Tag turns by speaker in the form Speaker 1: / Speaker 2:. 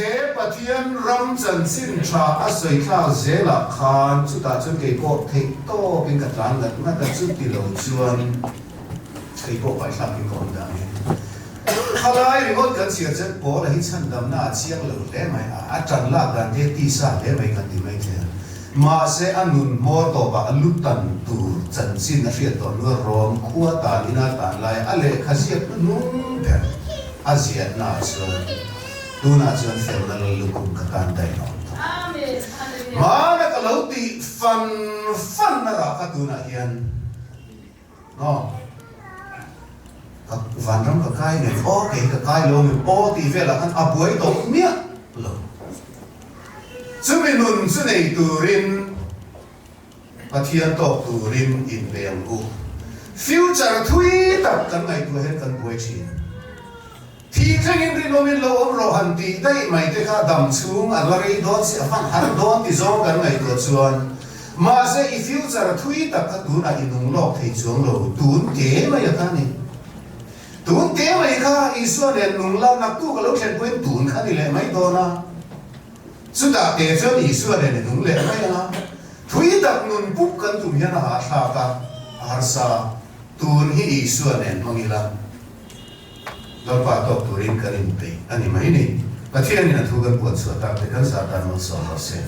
Speaker 1: thế bà thiên rong chân xin trả á sợi thao dễ là khan chú ta chân cái bộ thích to bên cạnh rắn ngật ngắt cả chút tỷ lầu chuan cái bộ phải làm cái con đã khai lại mình có cần sửa chân bộ là hết chân đầm na chiang lầu để mày à trần lạc gần thế ti sa để mày cần đi mày thế mà sẽ ăn nôn mò to và ăn lút tần tu chân xin là phiền to nữa rom khua ta đi na ta lại à lệ khát giết nung thế à giết na chuan tu na chuan fel na lu kum ka kan dai no ma na ka lo ti fan na ra ka tu na hian no ka van ram ka kai ne o ke ka kai lo mi o ti ve la kan a buai to mia lo chu mi nun chu nei tu rin pathian to tu rin in leng u future thui tak kan ngai tu hen kan buai chi thì khi anh đi nói lâu ông rồi hành thì đây mày thấy cả đầm xuống anh nói đó sẽ phản hành đó thì do cái này được chuan mà sẽ future thui tập các tuấn anh nung lọc thì xuống rồi tuấn kế mày cái này tuấn kế mày cái Israel này nung lao nạp tu cái lúc hiện quên tuấn cái này lại mấy đó na chúng ta để cho Israel này nung lại mấy na thui tập nung bút cần tụi mình là hạt cả hạt sa tuấn hi Israel này mang điเราป่าตกตัวริมกันริมไปอันนี้ไม่นี่ประเทศนี้นะทุกคนปวดสวดตามแต่กันสาธารณสุขเสีย